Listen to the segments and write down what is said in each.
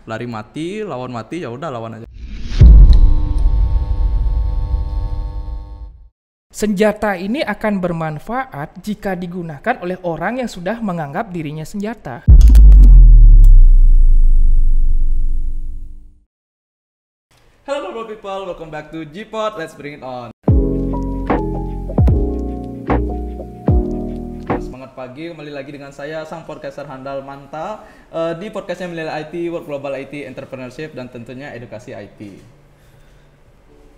Lari mati, lawan mati, ya udah lawan aja. Senjata ini akan bermanfaat jika digunakan oleh orang yang sudah menganggap dirinya senjata. Hello global people, welcome back to G-Pod, let's bring it on. Semangat pagi, kembali lagi dengan saya, sang podcaster handal Manta, di podcastnya Millennial IT, Work Global IT, Entrepreneurship, dan tentunya edukasi IT.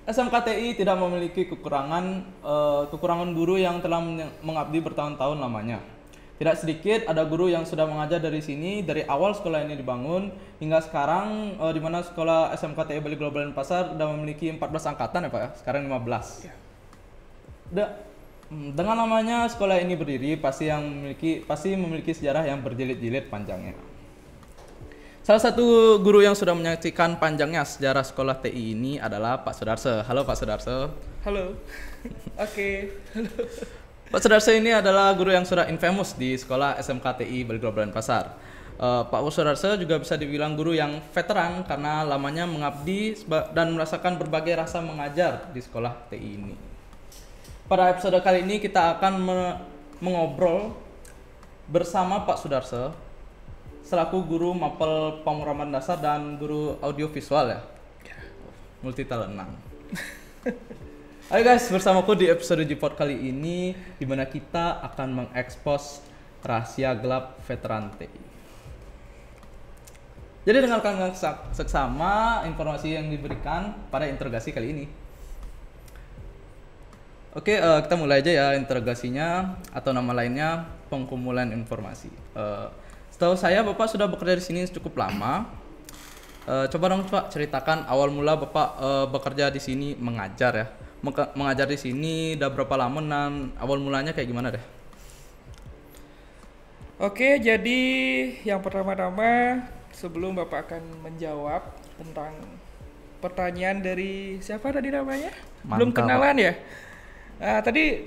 SMKTI tidak memiliki kekurangan guru yang telah mengabdi bertahun-tahun lamanya. Tidak sedikit ada guru yang sudah mengajar dari sini dari awal sekolah ini dibangun hingga sekarang, di mana sekolah SMKTI Bali Global Denpasar sudah memiliki 14 angkatan ya Pak ya, sekarang 15. Dengan namanya sekolah ini berdiri pasti memiliki sejarah yang berjilid-jilid panjangnya. Salah satu guru yang sudah menyaksikan panjangnya sejarah sekolah TI ini adalah Pak Sudarse. Halo Pak Sudarse. Halo. Oke. Halo. Pak Sudarse ini adalah guru yang sudah infamous di sekolah SMKTI Bali Global Denpasar. Pak Sudarse juga bisa dibilang guru yang veteran karena lamanya mengabdi dan merasakan berbagai rasa mengajar di sekolah TI ini. Pada episode kali ini kita akan mengobrol bersama Pak Sudarse selaku guru mapel pemrograman dasar dan guru audiovisual ya. Multi talentan. Hai guys, bersamaku di episode G-Pod kali ini di mana kita akan mengekspos rahasia gelap veteran TI. Jadi dengarkan seksama informasi yang diberikan pada interogasi kali ini. Oke, kita mulai aja ya interogasinya, atau nama lainnya pengumpulan informasi. Setahu saya Bapak sudah bekerja di sini cukup lama. Coba dong Pak ceritakan awal mula Bapak bekerja di sini mengajar ya. Mengajar di sini udah berapa lama dan awal mulanya kayak gimana deh? Oke, jadi yang pertama-tama sebelum Bapak akan menjawab tentang pertanyaan dari siapa tadi namanya? Mantap, Belum kenalan ya? Tadi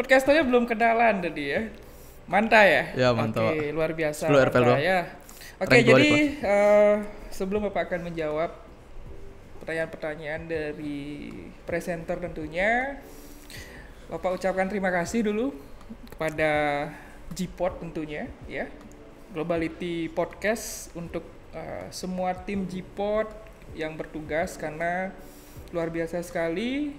podcasternya belum kenalan tadi ya. Manta ya? Ya, Manta. Oke, luar biasa. 10 RPL doang. Ya. Oke, jadi sebelum Bapak akan menjawab pertanyaan-pertanyaan dari presenter tentunya, Bapak ucapkan terima kasih dulu kepada G-Pod tentunya ya. Globality Podcast untuk semua tim G-Pod yang bertugas karena luar biasa sekali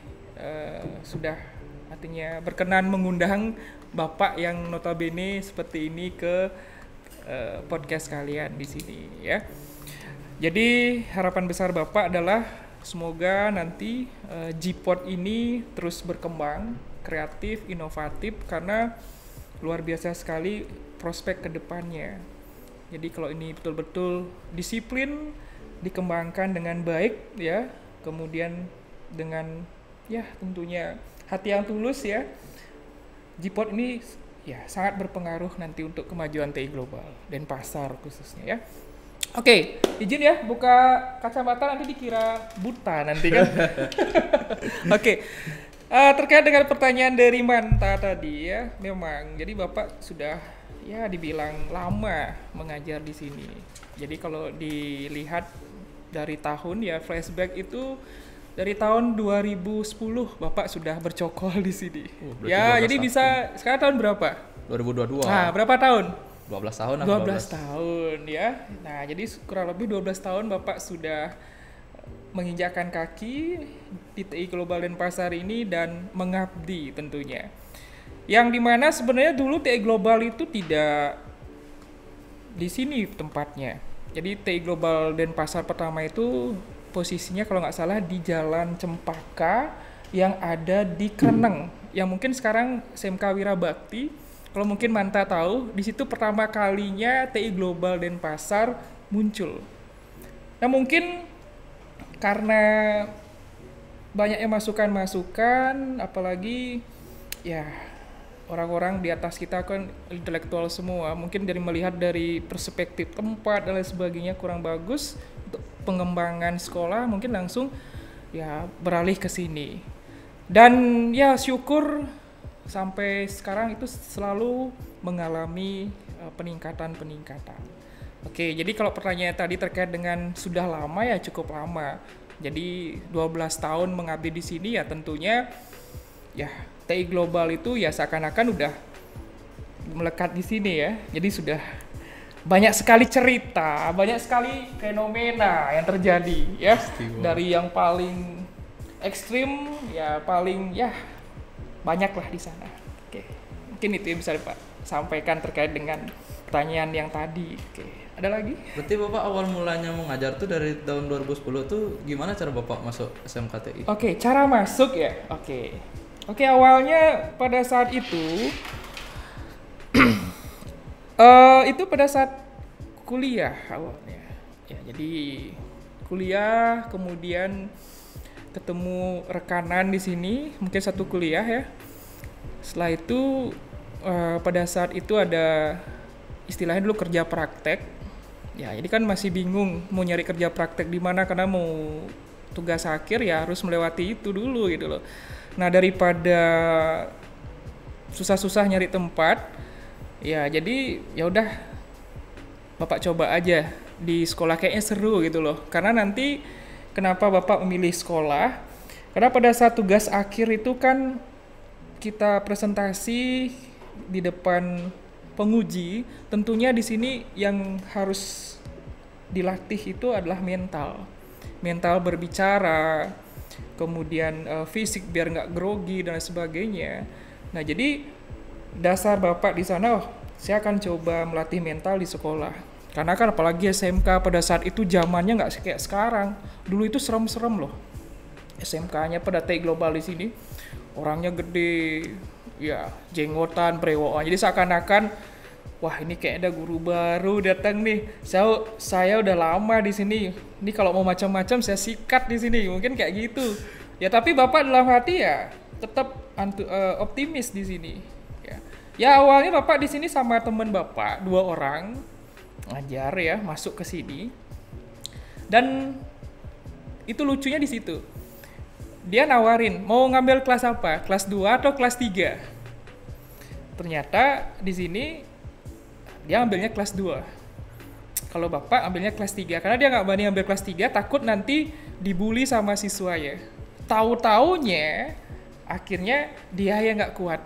sudah artinya berkenan mengundang Bapak yang notabene seperti ini ke podcast kalian di sini ya. Jadi harapan besar Bapak adalah semoga nanti G-Pod ini terus berkembang, kreatif, inovatif karena luar biasa sekali prospek kedepannya. Jadi kalau ini betul-betul disiplin, dikembangkan dengan baik ya, kemudian dengan ya tentunya hati yang tulus ya, G-Pod ini ya sangat berpengaruh nanti untuk kemajuan TI global Denpasar khususnya ya. Oke, izin ya buka kacamata nanti dikira buta nanti kan. Oke, terkait dengan pertanyaan dari Manta tadi ya, memang jadi Bapak sudah ya dibilang lama mengajar di sini. Jadi kalau dilihat dari tahun ya flashback itu dari tahun 2010 Bapak sudah bercokol di sini. Ya, jadi tahun. Bisa sekarang tahun berapa? 2022. Nah, berapa tahun? 12 tahun. 12 tahun ya. Nah, jadi kurang lebih 12 tahun Bapak sudah menginjakkan kaki di TI Global Denpasar ini dan mengabdi tentunya. Yang dimana sebenarnya dulu TI Global itu tidak di sini tempatnya. Jadi TI Global Denpasar pertama itu posisinya kalau nggak salah di Jalan Cempaka yang ada di Kreneng, yang mungkin sekarang SMK Wirabakti. Kalau mungkin Manta tahu, di situ pertama kalinya TI Global Denpasar muncul. Nah mungkin karena banyaknya masukan-masukan, apalagi ya orang-orang di atas kita kan intelektual semua, mungkin dari melihat dari perspektif tempat dan lain sebagainya kurang bagus untuk pengembangan sekolah, mungkin langsung ya beralih ke sini. Dan ya syukur sampai sekarang itu selalu mengalami peningkatan. Oke, jadi kalau pertanyaan tadi terkait dengan sudah lama ya cukup lama. Jadi 12 tahun mengabdi di sini ya tentunya ya TI Global itu ya seakan-akan udah melekat di sini ya. Jadi sudah banyak sekali cerita, banyak sekali fenomena yang terjadi ya. Dari yang paling ekstrim ya paling ya banyak lah di sana. Oke, mungkin itu yang bisa Pak sampaikan terkait dengan pertanyaan yang tadi. Oke. Ada lagi? Berarti Bapak awal mulanya mengajar tuh dari tahun 2010 tuh gimana cara Bapak masuk SMKTI? Oke, cara masuk ya. Oke, awalnya pada saat itu itu pada saat kuliah awalnya. Ya, jadi kuliah kemudian ketemu rekanan di sini, mungkin satu kuliah ya. Setelah itu pada saat itu ada istilahnya dulu kerja praktek. Ya, jadi kan masih bingung mau nyari kerja praktek di mana karena mau tugas akhir ya harus melewati itu dulu gitu loh. Nah, daripada susah-susah nyari tempat, ya jadi ya udah Bapak coba aja di sekolah kayaknya seru gitu loh. Karena nanti kenapa Bapak memilih sekolah? Karena pada saat tugas akhir itu kan kita presentasi di depan penguji, tentunya di sini yang harus dilatih itu adalah mental berbicara, kemudian fisik biar nggak grogi dan sebagainya. Nah, jadi dasar Bapak di sana, saya akan coba melatih mental di sekolah. Karena kan apalagi SMK pada saat itu zamannya nggak kayak sekarang. Dulu itu serem-serem loh. SMK-nya pada TI Global di sini orangnya gede, ya jenggotan, brewokan. Jadi seakan-akan wah ini kayak ada guru baru datang nih. Saya udah lama di sini. Ini kalau mau macam-macam saya sikat di sini. Mungkin kayak gitu. Ya tapi Bapak dalam hati ya tetap optimis di sini. Ya awalnya Bapak di sini sama teman Bapak 2 orang ngajar ya, masuk ke sini. Dan itu lucunya di situ. Dia nawarin mau ngambil kelas apa? Kelas 2 atau kelas 3? Ternyata di sini dia ambilnya kelas 2. Kalau Bapak ambilnya kelas 3 karena dia nggak berani ambil kelas 3 takut nanti dibully sama siswanya. Tahu-taunya akhirnya dia yang nggak kuat.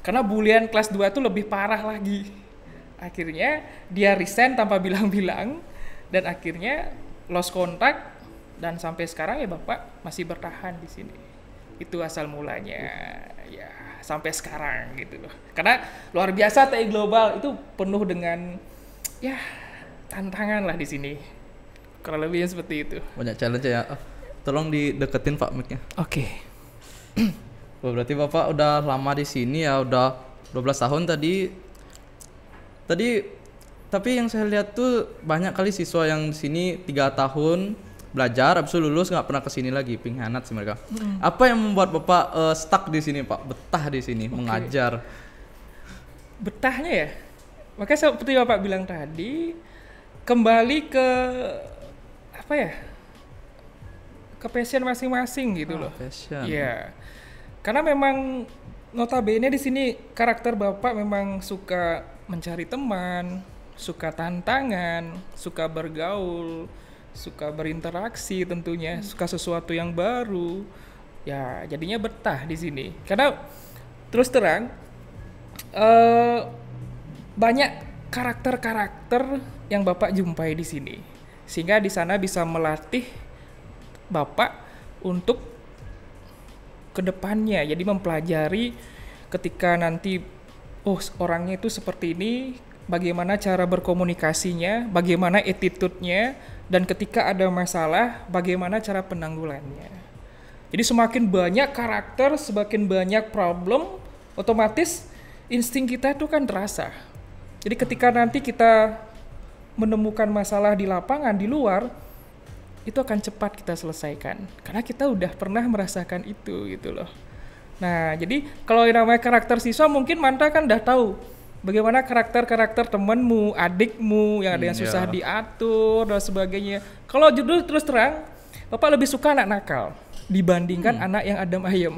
Karena bulian kelas 2 tuh lebih parah lagi. Akhirnya dia resign tanpa bilang-bilang dan akhirnya lost kontak dan sampai sekarang ya Bapak masih bertahan di sini. Itu asal mulanya ya sampai sekarang gitu loh. Karena luar biasa TI Global itu penuh dengan ya tantangan lah di sini. Kurang lebihnya seperti itu. Banyak challenge ya. Tolong dideketin Pak mic-nya. Oke. Berarti Bapak udah lama di sini ya, udah 12 tahun tadi. Tapi yang saya lihat tuh banyak kali siswa yang di sini 3 tahun belajar, habis itu lulus nggak pernah kesini lagi, pengkhianat sih mereka. Apa yang membuat Bapak stuck di sini Pak, betah di sini mengajar? Betahnya ya, makanya seperti Bapak bilang tadi, kembali ke apa ya, ke passion masing-masing gitu loh. Passion. Iya, karena memang notabene di sini karakter Bapak memang suka mencari teman, suka tantangan, suka bergaul, suka berinteraksi tentunya, suka sesuatu yang baru. Ya, jadinya betah di sini. Karena terus terang banyak karakter-karakter yang Bapak jumpai di sini. Sehingga di sana bisa melatih Bapak untuk kedepannya. Jadi mempelajari ketika nanti orangnya itu seperti ini, bagaimana cara berkomunikasinya, bagaimana attitude-nya, dan ketika ada masalah, bagaimana cara penanggulannya. Jadi semakin banyak karakter, semakin banyak problem, otomatis insting kita itu kan terasa. Jadi ketika nanti kita menemukan masalah di lapangan, di luar, itu akan cepat kita selesaikan. Karena kita udah pernah merasakan itu gitu loh. Nah, jadi kalau yang namanya karakter siswa mungkin Manta kan udah tahu bagaimana karakter-karakter temanmu, adikmu yang ada yang susah diatur dan sebagainya. Kalau judul terus terang, Bapak lebih suka anak nakal dibandingkan anak yang adem ayem.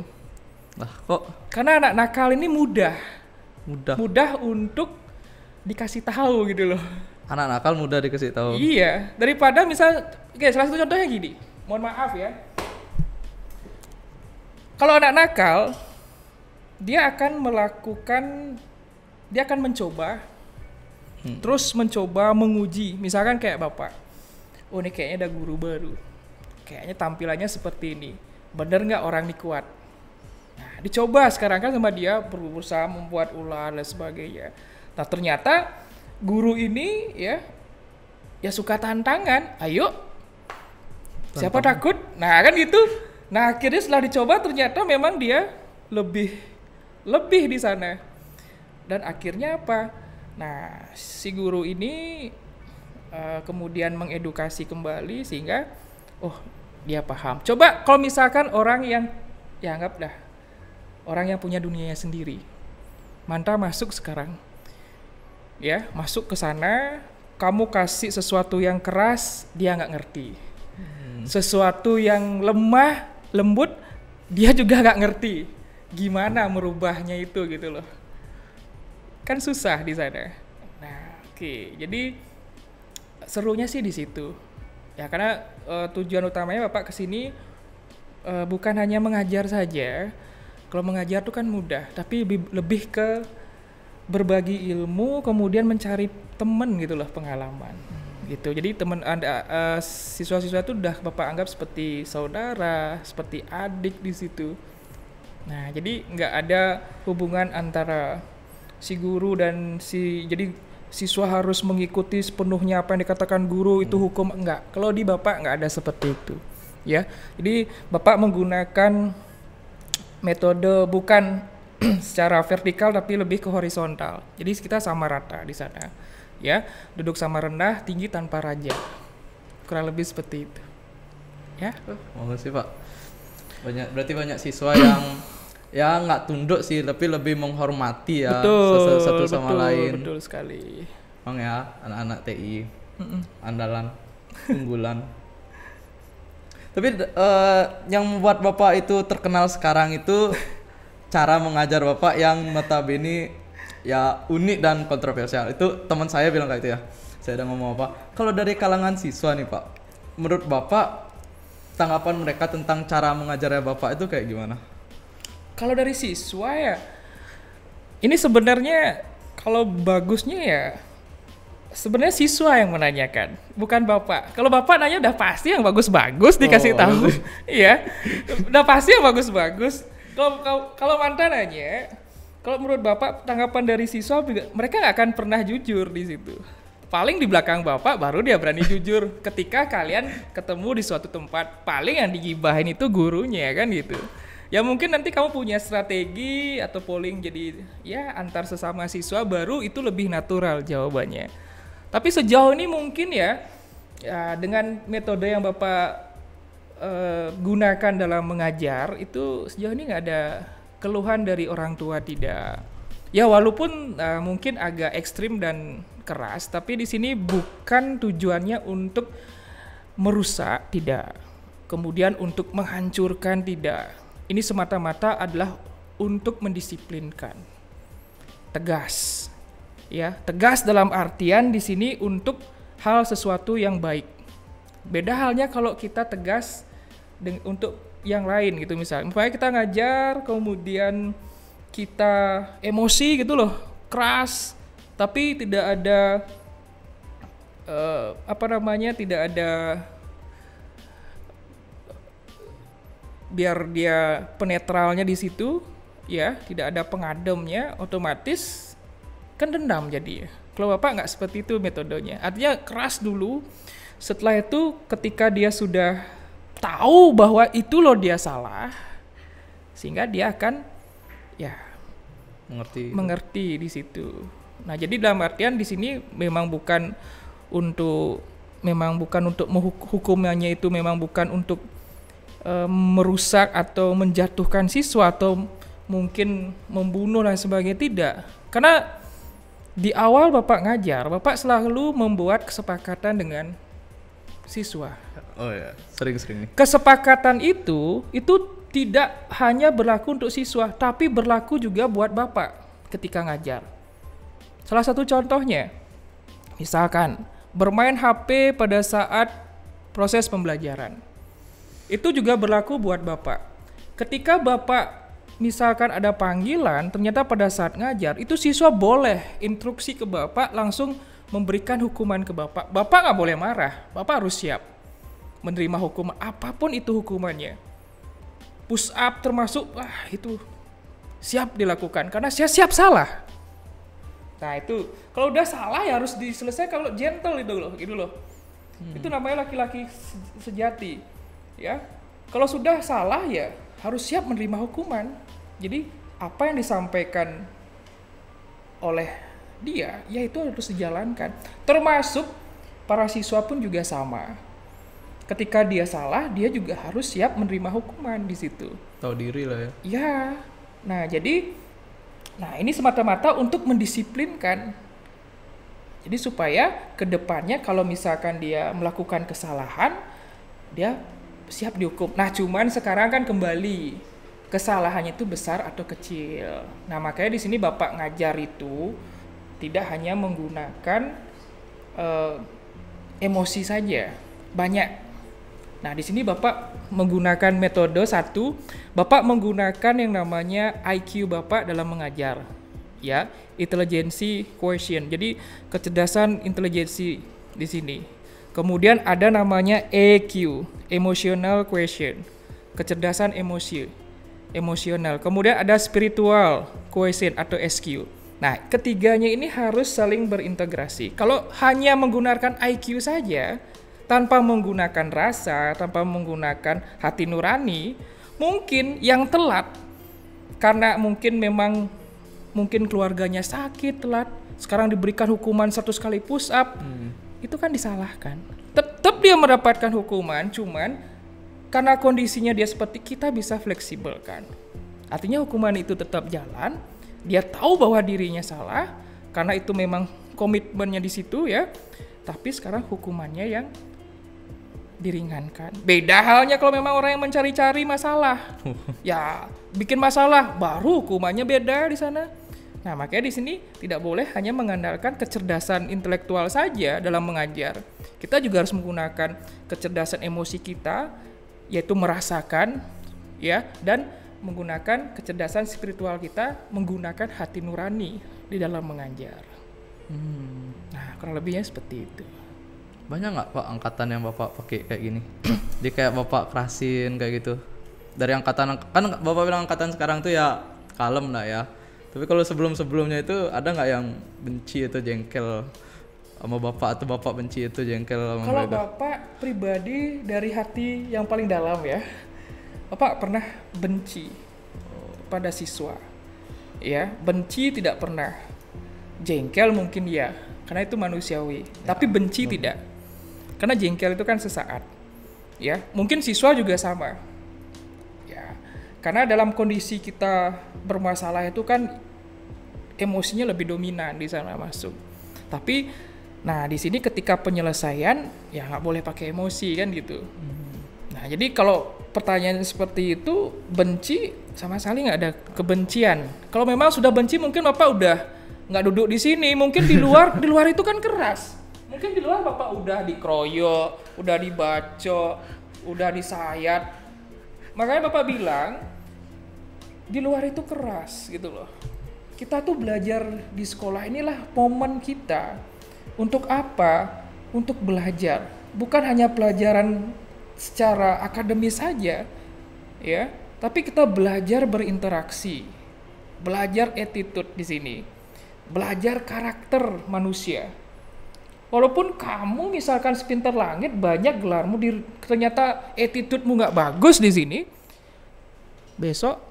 Nah, kok? Karena anak nakal ini mudah untuk dikasih tahu gitu loh. Anak nakal mudah dikasih tahu. Iya, daripada misal, oke, salah satu contohnya gini, mohon maaf ya. Kalau anak nakal, dia akan mencoba, terus mencoba menguji. Misalkan kayak bapak, oh ini kayaknya ada guru baru, kayaknya tampilannya seperti ini, bener nggak orang ini kuat? Nah, dicoba sekarang kan sama dia, berusaha membuat ular dan sebagainya. Nah ternyata guru ini ya suka tantangan, ayo, siapa takut? Nah kan gitu. Nah akhirnya setelah dicoba ternyata memang dia lebih di sana. Dan akhirnya apa? Nah si guru ini kemudian mengedukasi kembali sehingga dia paham. Coba kalau misalkan orang yang ya anggap dah orang yang punya dunianya sendiri, Manta masuk sekarang, ya masuk ke sana, kamu kasih sesuatu yang keras dia nggak ngerti, sesuatu yang lemah lembut dia juga nggak ngerti gimana merubahnya itu gitu loh, kan susah di sana. Nah oke, jadi serunya sih di situ ya, karena tujuan utamanya bapak kesini bukan hanya mengajar saja. Kalau mengajar tuh kan mudah, tapi lebih ke berbagi ilmu, kemudian mencari teman gitu loh, pengalaman gitu. Jadi teman Anda, siswa-siswa itu udah bapak anggap seperti saudara, seperti adik di situ. Nah jadi nggak ada hubungan antara si guru dan jadi siswa harus mengikuti sepenuhnya apa yang dikatakan guru itu hukum, enggak. Kalau di bapak nggak ada seperti itu ya. Jadi bapak menggunakan metode bukan secara vertikal tapi lebih ke horizontal. Jadi kita sama rata di sana ya, duduk sama rendah, tinggi tanpa raja, kurang lebih seperti itu ya. Makasih Pak. Berarti banyak siswa yang ya nggak tunduk sih, tapi lebih menghormati ya, satu sama lain. Betul sekali. Bang ya, anak-anak TI andalan, unggulan. Tapi yang membuat Bapak itu terkenal sekarang itu cara mengajar Bapak yang notabene ya unik dan kontroversial. Itu teman saya bilang kayak itu ya. Saya udah ngomong apa? Kalau dari kalangan siswa nih Pak, menurut Bapak tanggapan mereka tentang cara mengajarnya Bapak itu kayak gimana? Kalau dari siswa ya, ini sebenarnya kalau bagusnya ya sebenarnya siswa yang menanyakan, bukan bapak. Kalau bapak nanya udah pasti yang bagus-bagus dikasih tahu, iya, udah pasti yang bagus-bagus. Kalau Manta nanya, kalau menurut bapak tanggapan dari siswa, mereka nggak akan pernah jujur di situ. Paling di belakang bapak baru dia berani jujur. Ketika kalian ketemu di suatu tempat, paling yang digibahin itu gurunya kan gitu. Ya mungkin nanti kamu punya strategi atau polling jadi ya antar sesama siswa, baru itu lebih natural jawabannya. Tapi sejauh ini mungkin ya dengan metode yang Bapak gunakan dalam mengajar itu sejauh ini nggak ada keluhan dari orang tua, tidak. Ya walaupun mungkin agak ekstrim dan keras, tapi di sini bukan tujuannya untuk merusak, tidak. Kemudian untuk menghancurkan, tidak. Ini semata-mata adalah untuk mendisiplinkan, tegas. Ya, tegas dalam artian di sini untuk hal sesuatu yang baik. Beda halnya kalau kita tegas untuk yang lain gitu, misalnya kita ngajar kemudian kita emosi gitu loh, keras, tapi tidak ada tidak ada biar dia penetralnya di situ ya, tidak ada pengademnya, otomatis kan dendam jadi. Kalau Bapak nggak seperti itu metodenya, artinya keras dulu, setelah itu ketika dia sudah tahu bahwa itu loh dia salah, sehingga dia akan ya mengerti di situ. Nah jadi dalam artian di sini memang bukan untuk hukumannya itu memang bukan untuk merusak atau menjatuhkan siswa atau mungkin membunuh dan sebagainya, tidak. Karena di awal Bapak ngajar, Bapak selalu membuat kesepakatan dengan siswa. Oh ya, sering-sering nih. Kesepakatan itu tidak hanya berlaku untuk siswa, tapi berlaku juga buat Bapak ketika ngajar. Salah satu contohnya, Misalkan bermain HP pada saat proses pembelajaran. Itu juga berlaku buat Bapak. Ketika Bapak misalkan ada panggilan, ternyata pada saat ngajar, itu siswa boleh instruksi ke Bapak, langsung memberikan hukuman ke Bapak. Bapak nggak boleh marah, Bapak harus siap menerima hukuman, apapun itu hukumannya. Push up termasuk, itu siap dilakukan, karena saya siap salah. Nah itu, kalau udah salah ya harus diselesaikan, kalau gentle itu loh, gitu loh. Itu namanya laki-laki sejati, ya. Kalau sudah salah ya harus siap menerima hukuman. Jadi apa yang disampaikan oleh dia, ya itu harus dijalankan. Termasuk para siswa pun juga sama. Ketika dia salah, dia juga harus siap menerima hukuman di situ. Tahu diri lah ya. Ya, nah jadi, ini semata-mata untuk mendisiplinkan. Jadi supaya kedepannya kalau misalkan dia melakukan kesalahan, dia siap dihukum. Nah cuman sekarang kan kembali, kesalahannya itu besar atau kecil. Nah makanya di sini Bapak ngajar itu tidak hanya menggunakan emosi saja, banyak. Nah, di sini Bapak menggunakan metode satu, Bapak menggunakan yang namanya IQ Bapak dalam mengajar. Ya, intelligence quotient. Jadi, kecerdasan intelijensi di sini. Kemudian ada namanya EQ, emotional quotient. Kecerdasan emosional. Kemudian ada spiritual quotient atau SQ. Nah, ketiganya ini harus saling berintegrasi. Kalau hanya menggunakan IQ saja, tanpa menggunakan rasa, tanpa menggunakan hati nurani, mungkin yang telat karena mungkin keluarganya sakit telat, sekarang diberikan hukuman 100 kali push up, itu kan disalahkan. Tetap dia mendapatkan hukuman, cuman karena kondisinya dia seperti kita bisa fleksibel kan. Artinya hukuman itu tetap jalan, dia tahu bahwa dirinya salah, karena itu memang komitmennya di situ ya. Tapi sekarang hukumannya yang diringankan. Beda halnya kalau memang orang yang mencari-cari masalah. Ya, bikin masalah baru hukumannya beda di sana. Nah, makanya di sini tidak boleh hanya mengandalkan kecerdasan intelektual saja dalam mengajar. Kita juga harus menggunakan kecerdasan emosi kita, yaitu merasakan ya, dan menggunakan kecerdasan spiritual kita, menggunakan hati nurani di dalam mengajar. Nah, kurang lebihnya seperti itu. Banyak nggak Pak angkatan yang Bapak pakai kayak gini? Jadi kayak Bapak kerasin kayak gitu. Dari angkatan, kan Bapak bilang angkatan sekarang tuh ya kalem lah ya. Tapi kalau sebelumnya itu ada nggak yang benci atau jengkel sama Bapak, atau Bapak benci itu jengkel sama kalau mereka? Bapak pribadi dari hati yang paling dalam ya, Bapak pernah benci pada siswa? Ya, benci tidak pernah. Jengkel mungkin ya, karena itu manusiawi. Tapi benci tidak. Karena jengkel itu kan sesaat. Ya, mungkin siswa juga sama. Ya. Karena dalam kondisi kita bermasalah itu kan emosinya lebih dominan di sana masuk. Tapi di sini ketika penyelesaian ya nggak boleh pakai emosi kan gitu. Nah, jadi kalau pertanyaan seperti itu, benci sama sekali nggak ada kebencian. Kalau memang sudah benci, mungkin Bapak udah nggak duduk di sini, mungkin di luar itu kan keras. Mungkin di luar Bapak udah dikeroyok, udah dibacok, udah disayat. Makanya Bapak bilang di luar itu keras gitu loh. Kita tuh belajar di sekolah, inilah momen kita. Untuk apa? Untuk belajar. Bukan hanya pelajaran secara akademis saja, ya. Tapi kita belajar berinteraksi, belajar attitude di sini. Belajar karakter manusia. Walaupun kamu misalkan sepintar langit, banyak gelarmu, ternyata attitude-mu nggak bagus di sini, besok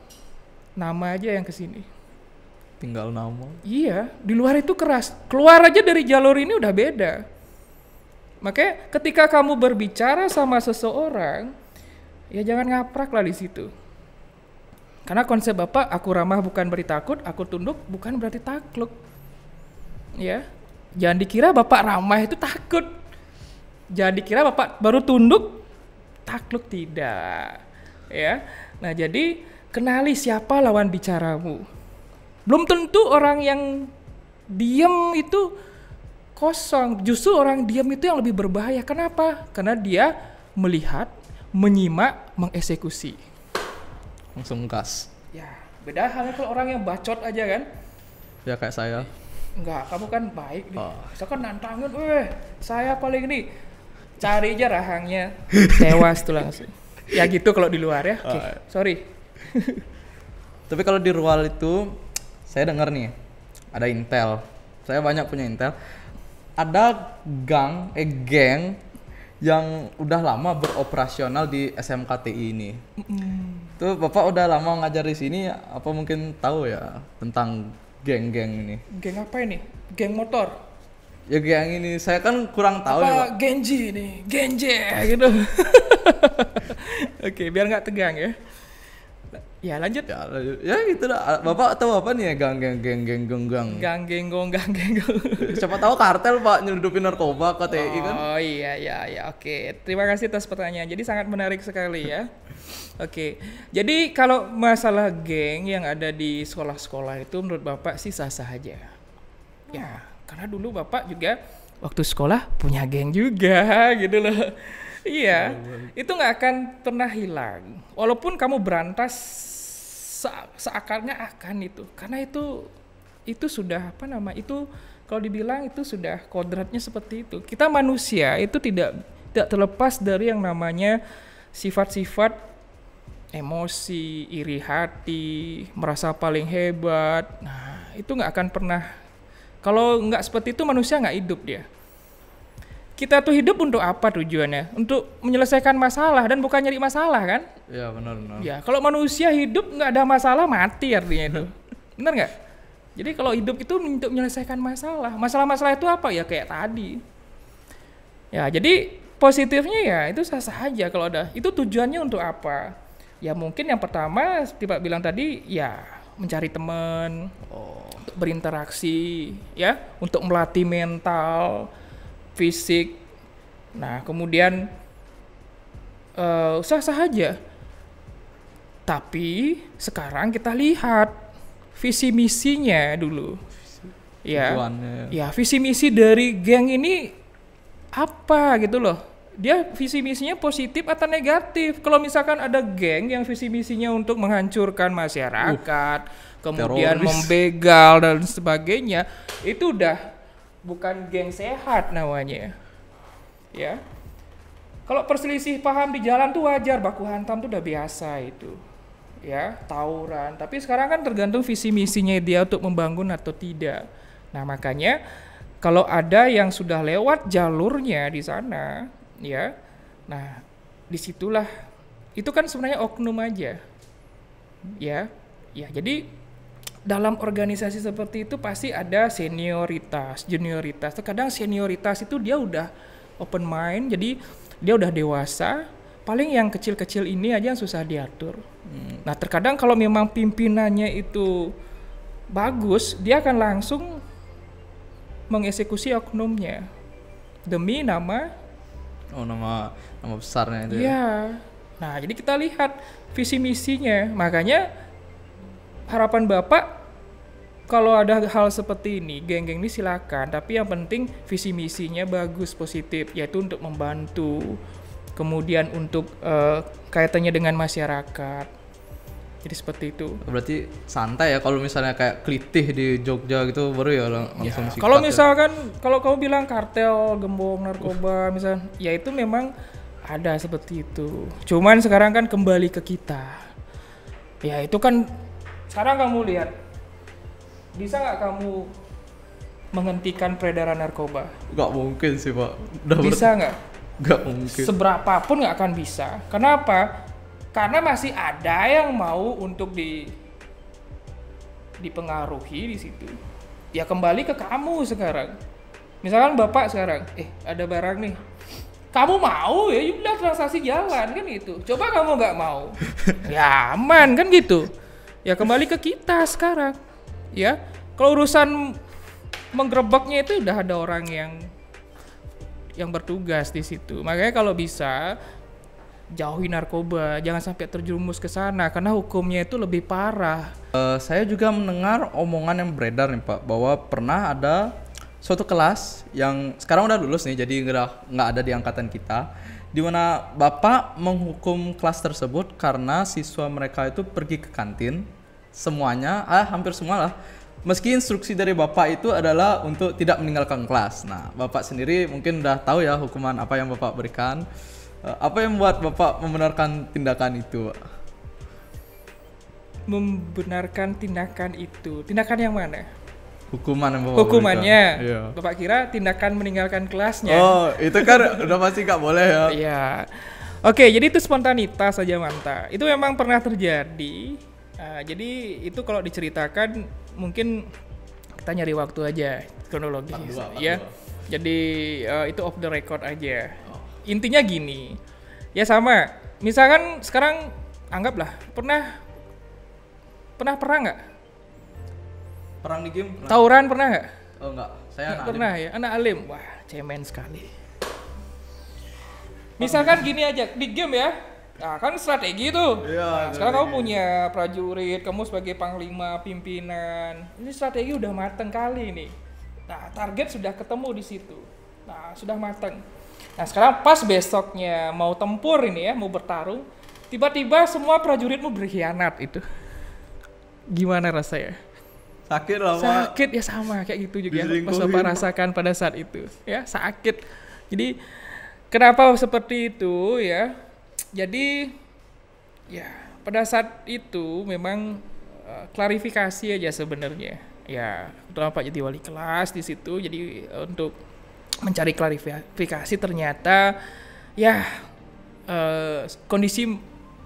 nama aja yang kesini. Tinggal nama. Iya, di luar itu keras. Keluar aja dari jalur ini udah beda. Makanya ketika kamu berbicara sama seseorang, ya jangan ngaprak lah di situ. Karena konsep Bapak, aku ramah bukan berarti takut, aku tunduk bukan berarti takluk. Ya, jangan dikira Bapak ramah itu takut. Jangan dikira Bapak baru tunduk takluk, tidak. Ya. Nah, jadi kenali siapa lawan bicaramu. Belum tentu orang yang diem itu kosong. Justru orang diam itu yang lebih berbahaya. Kenapa? Karena dia melihat, menyimak, mengeksekusi. Langsung gas. Ya, beda halnya kalau orang yang bacot aja kan. Ya kayak saya. Enggak, kamu kan baik nih. Oh. Misalkan nantangin, saya paling ini. Cari aja rahangnya, tewas tuh langsung. Ya gitu kalau di luar ya. Oke, sorry. Tapi kalau di Rual itu, saya dengar nih, ada Intel. Saya banyak punya Intel. Ada geng yang udah lama beroperasional di SMKTI ini. Tuh Bapak udah lama ngajar di sini, apa mungkin tahu ya tentang geng-geng ini? Geng apa ini? Geng motor? Ya geng ini, saya kan kurang tahu apa ya Pak. Genji nih? Genje gitu. Oke, biar nggak tegang ya. Ya lanjut. Ya gitu dah. Bapak tahu apa nih ya gang-gang? Gang genggong. Siapa tahu kartel Pak nyelundupin narkoba KTI kan? Oh iya, oke. Terima kasih atas pertanyaan. Jadi sangat menarik sekali ya. Oke, jadi kalau masalah geng yang ada di sekolah-sekolah itu menurut Bapak sih sah-sah aja. Ya, karena dulu Bapak juga waktu sekolah punya geng juga gitu loh. Iya, itu nggak akan pernah hilang. Walaupun kamu berantas seakarnya akan itu. Karena itu sudah itu kalau dibilang itu sudah kodratnya seperti itu. Kita manusia itu tidak terlepas dari yang namanya sifat-sifat emosi, iri hati, merasa paling hebat. Nah, itu nggak akan pernah. Kalau nggak seperti itu manusia nggak hidup dia. Kita tuh hidup untuk apa tujuannya? Untuk menyelesaikan masalah dan bukan nyari masalah kan? Iya benar. Ya, kalau manusia hidup nggak ada masalah mati artinya itu. Benar nggak? Jadi kalau hidup itu untuk menyelesaikan masalah. Masalah-masalah itu apa ya kayak tadi. Ya, jadi positifnya ya itu sah-sah aja kalau ada. Itu tujuannya untuk apa? Ya mungkin yang pertama seperti Pak bilang tadi ya mencari teman, untuk berinteraksi, ya, untuk melatih mental, fisik. Nah kemudian sah-sah aja. Tapi sekarang kita lihat visi misinya dulu. Ya visi misi dari geng ini apa gitu loh. Dia visi misinya positif atau negatif. Kalau misalkan ada geng yang visi misinya untuk menghancurkan masyarakat, kemudian membegal dan sebagainya, itu udah bukan geng sehat namanya. Ya. Kalau perselisih paham di jalan tuh wajar, baku hantam tuh udah biasa itu. Ya, tawuran. Tapi sekarang kan tergantung visi misinya dia untuk membangun atau tidak. Nah, makanya kalau ada yang sudah lewat jalurnya di sana, ya, nah disitulah itu kan sebenarnya oknum aja, ya. Jadi dalam organisasi seperti itu pasti ada senioritas, junioritas. Terkadang senioritas itu dia udah open mind, jadi dia udah dewasa. Paling yang kecil-kecil ini aja yang susah diatur. Nah terkadang kalau memang pimpinannya itu bagus, dia akan langsung mengeksekusi oknumnya demi nama besarnya itu. Ya. Nah, jadi kita lihat visi misinya. Makanya harapan Bapak kalau ada hal seperti ini, geng-geng ini silakan, tapi yang penting visi misinya bagus, positif, yaitu untuk membantu. Kemudian untuk kaitannya dengan masyarakat. Jadi seperti itu. Berarti santai ya kalau misalnya kayak Klitih di Jogja gitu baru ya langsung sikat. Kalau misalkan kalau kamu bilang kartel gembong narkoba misalnya, ya itu memang ada seperti itu. Cuman sekarang kan kembali ke kita. Ya itu kan sekarang kamu lihat, bisa nggak kamu menghentikan peredaran narkoba? Nggak mungkin sih Pak. Bisa nggak? Nggak mungkin. Seberapapun nggak akan bisa. Kenapa? Karena masih ada yang mau untuk dipengaruhi di situ. Ya kembali ke kamu sekarang. Misalkan Bapak sekarang, ada barang nih. Kamu mau ya udah transaksi jalan kan gitu. Coba kamu nggak mau, ya aman kan gitu. Ya kembali ke kita sekarang. Ya kalau urusan menggerebeknya itu udah ada orang yang bertugas di situ. Makanya kalau bisa jauhi narkoba, jangan sampai terjerumus ke sana karena hukumnya itu lebih parah. Saya juga mendengar omongan yang beredar nih Pak, bahwa pernah ada suatu kelas yang sekarang udah lulus nih, jadi nggak ada di angkatan kita, di mana Bapak menghukum kelas tersebut karena siswa mereka itu pergi ke kantin semuanya, hampir semua lah. Meski instruksi dari Bapak itu adalah untuk tidak meninggalkan kelas. Nah, Bapak sendiri mungkin udah tahu ya hukuman apa yang Bapak berikan. Apa yang membuat Bapak membenarkan tindakan itu? Membenarkan tindakan itu. Tindakan yang mana? Hukuman yang Bapak Hukumannya. Iya. Bapak kira tindakan meninggalkan kelasnya. Oh, itu kan udah pasti nggak boleh ya. Iya. Oke, jadi itu spontanitas saja Manta. Itu memang pernah terjadi. Jadi itu kalau diceritakan mungkin kita nyari waktu aja kronologis ya. Jadi itu off the record aja. Intinya gini. Ya sama. Misalkan sekarang anggaplah pernah perang nggak? Perang di game? Pernah. Tawuran pernah nggak? Oh enggak, saya Nggak anak pernah ya, anak alim. Wah, cemen sekali. Misalkan gini aja di game ya. Nah, kan strategi tuh. Iya, Nah, sekarang kamu punya prajurit, kamu sebagai panglima, pimpinan. Ini strategi udah mateng kali nih. Nah, target sudah ketemu di situ. Nah, sudah mateng. Nah, sekarang pas besoknya mau tempur ini ya, mau bertarung, tiba-tiba semua prajuritmu berkhianat itu. Gimana rasanya? Sakit lah, Pak. Sakit ya, sama kayak gitu juga Diselingkuhin, Mas Bapak rasakan pada saat itu ya, sakit. Jadi kenapa seperti itu ya? Jadi ya pada saat itu memang klarifikasi aja sebenarnya ya, terutama Pak jadi wali kelas di situ. Jadi untuk mencari klarifikasi ternyata ya kondisi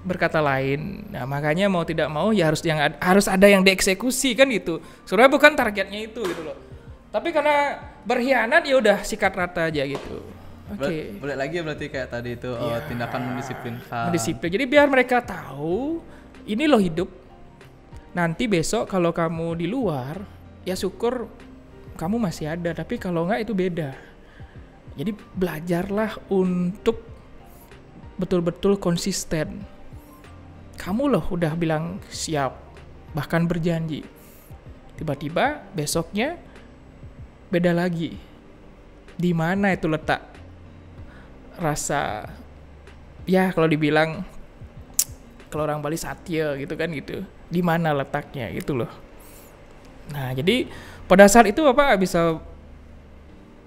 berkata lain. Nah, makanya mau tidak mau ya harus ada yang dieksekusi kan gitu. Sebenarnya bukan targetnya itu gitu loh. Tapi karena berkhianat ya udah sikat rata aja gitu. Oke. Boleh lagi berarti kayak tadi itu tindakan mendisiplinkan. Mendisiplin. Jadi biar mereka tahu ini loh hidup. Nanti besok kalau kamu di luar ya syukur kamu masih ada, tapi kalau enggak itu beda. Jadi belajarlah untuk betul-betul konsisten. Kamu loh udah bilang siap, bahkan berjanji. Tiba-tiba besoknya beda lagi. Di mana itu letak rasa, ya kalau dibilang, kalau orang Bali satya gitu kan gitu. Di mana letaknya gitu loh. Nah, jadi pada saat itu Bapak gak bisa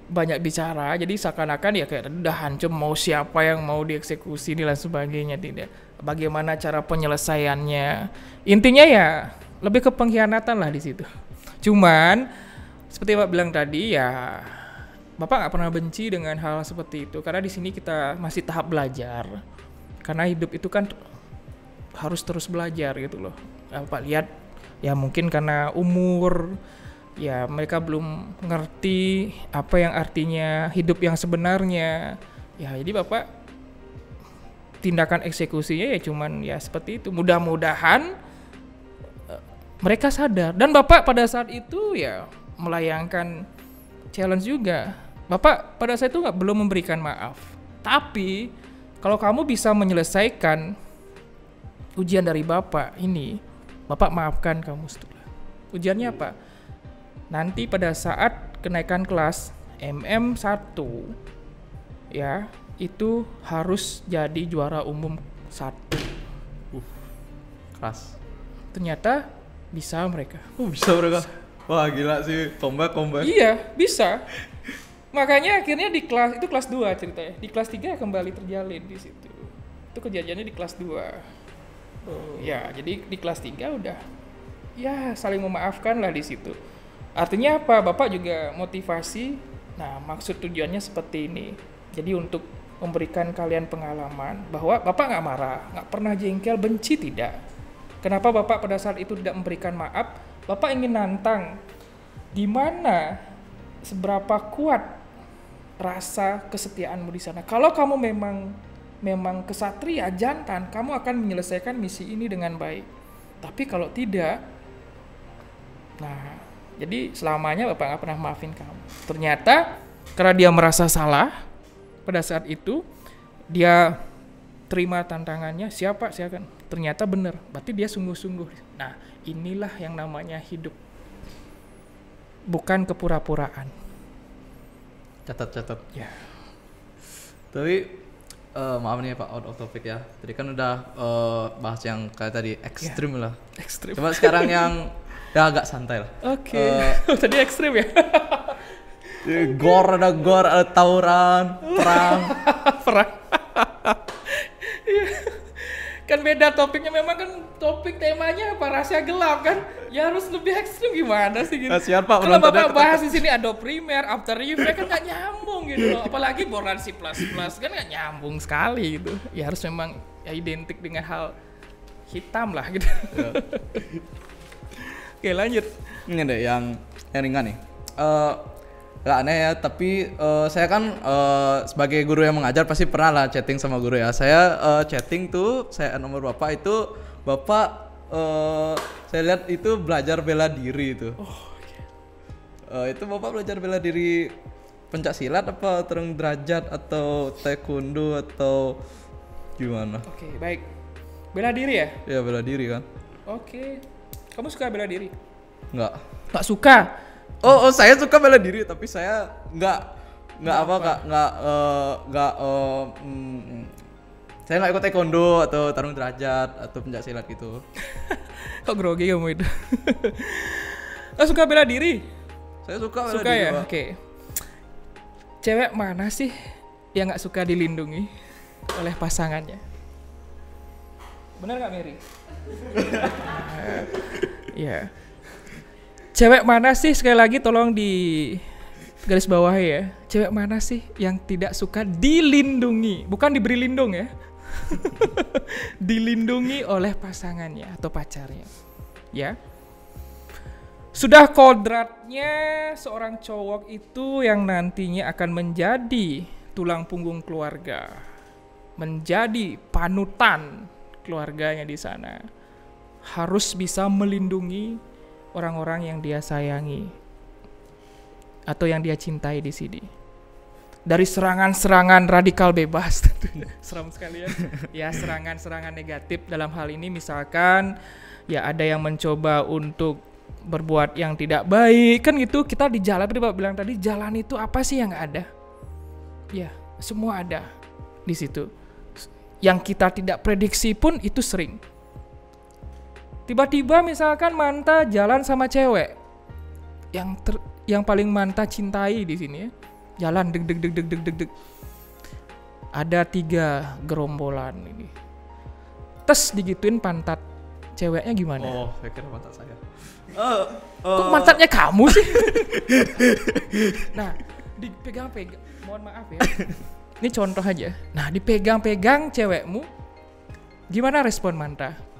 banyak bicara, jadi seakan-akan ya kayak udah hancur, mau siapa yang mau dieksekusi dan sebagainya, tidak. Bagaimana cara penyelesaiannya? Intinya ya lebih ke pengkhianatan lah di situ. Cuman seperti Pak bilang tadi ya, Bapak nggak pernah benci dengan hal seperti itu karena di sini kita masih tahap belajar. Karena hidup itu kan harus terus belajar gitu loh. Bapak lihat ya mungkin karena umur, ya mereka belum ngerti apa yang artinya hidup yang sebenarnya. Ya jadi Bapak tindakan eksekusinya ya cuman ya seperti itu. Mudah-mudahan mereka sadar. Dan Bapak pada saat itu ya melayangkan challenge juga. Bapak pada saat itu belum memberikan maaf. Tapi kalau kamu bisa menyelesaikan ujian dari Bapak ini, Bapak maafkan kamu setelah. Ujiannya apa? Nanti pada saat kenaikan kelas MM1 ya, itu harus jadi juara umum 1. Keras. Ternyata bisa mereka. Bisa mereka. Wah, gila sih, comeback. Iya, bisa. Makanya akhirnya di kelas itu kelas 2 ceritanya. Di kelas 3 kembali terjalin di situ. Itu kejadiannya di kelas 2. Ya, jadi di kelas 3 udah ya saling memaafkan lah di situ. Artinya apa? Bapak juga motivasi. Nah, maksud tujuannya seperti ini. Jadi untuk memberikan kalian pengalaman bahwa Bapak nggak marah, nggak pernah jengkel, benci, tidak. Kenapa Bapak pada saat itu tidak memberikan maaf? Bapak ingin nantang di mana seberapa kuat rasa kesetiaanmu di sana. Kalau kamu memang kesatria jantan, kamu akan menyelesaikan misi ini dengan baik. Tapi kalau tidak, nah jadi selamanya Bapak nggak pernah maafin kamu. Ternyata karena dia merasa salah pada saat itu, dia terima tantangannya, siapa kan. Ternyata benar, berarti dia sungguh-sungguh. Nah, inilah yang namanya hidup. Bukan kepura-puraan. Catat. Ya. Tapi maaf nih Pak, out of topic ya. Tadi kan udah bahas yang kayak tadi ekstrim lah. Ekstrim. Cuma sekarang yang ya agak santai lah. Oke. Tadi ekstrim ya. Gore, ada tawuran, perang. Perang. Kan beda topiknya, memang kan topik temanya apa, rahasia gelap kan, ya harus lebih ekstrim gimana sih gitu. Kasihan Pak, kalau penontonnya Bapak bahas di sini Adobe Premiere, After Effects kan nggak nyambung gitu loh, apalagi Borderlands C++ kan nggak nyambung sekali gitu, ya harus memang ya identik dengan hal hitam lah gitu. Ya. Oke lanjut. Ini deh yang ringan nih. Gak aneh ya, tapi saya kan sebagai guru yang mengajar pasti pernah lah chatting sama guru ya. Saya chatting tuh, saya nomor Bapak itu, Bapak saya lihat itu belajar bela diri itu. Itu Bapak belajar bela diri pencak silat apa turun derajat atau taekwondo atau gimana? Oke, baik. Bela diri ya? Ya bela diri kan. Oke. Kamu suka bela diri? Enggak. Nggak suka? Oh, saya suka bela diri tapi saya saya nggak ikut taekwondo atau tarung derajat atau pencak silat gitu. Kok grogi kamu itu? Nggak suka bela diri? Saya suka bela Suka diri, ya? Pak. Oke. Cewek mana sih yang nggak suka dilindungi oleh pasangannya? Benar nggak Mary? Iya. Cewek mana sih, sekali lagi tolong di garis bawah ya. Cewek mana sih yang tidak suka dilindungi? Bukan diberi lindung ya. Dilindungi oleh pasangannya atau pacarnya. Ya. Sudah kodratnya seorang cowok itu yang nantinya akan menjadi tulang punggung keluarga. Menjadi panutan keluarganya di sana. Harus bisa melindungi orang-orang yang dia sayangi atau yang dia cintai di sini dari serangan-serangan radikal bebas tentunya. Seram sekali ya. Ya, serangan-serangan negatif dalam hal ini misalkan ya ada yang mencoba untuk berbuat yang tidak baik kan gitu. Kita di jalan, tadi Bapak bilang tadi, jalan itu apa sih yang nggak ada? Ya, semua ada di situ. Yang kita tidak prediksi pun itu sering. Tiba-tiba misalkan Manta jalan sama cewek yang paling Manta cintai di sini ya. Jalan deg. Ada 3 gerombolan ini. Tes digituin pantat ceweknya gimana? Oh, saya kira pantat saya. Kok pantatnya kamu sih? Nah, dipegang-pegang. Mohon maaf ya. Ini contoh aja. Nah, dipegang-pegang cewekmu. Gimana respon Manta?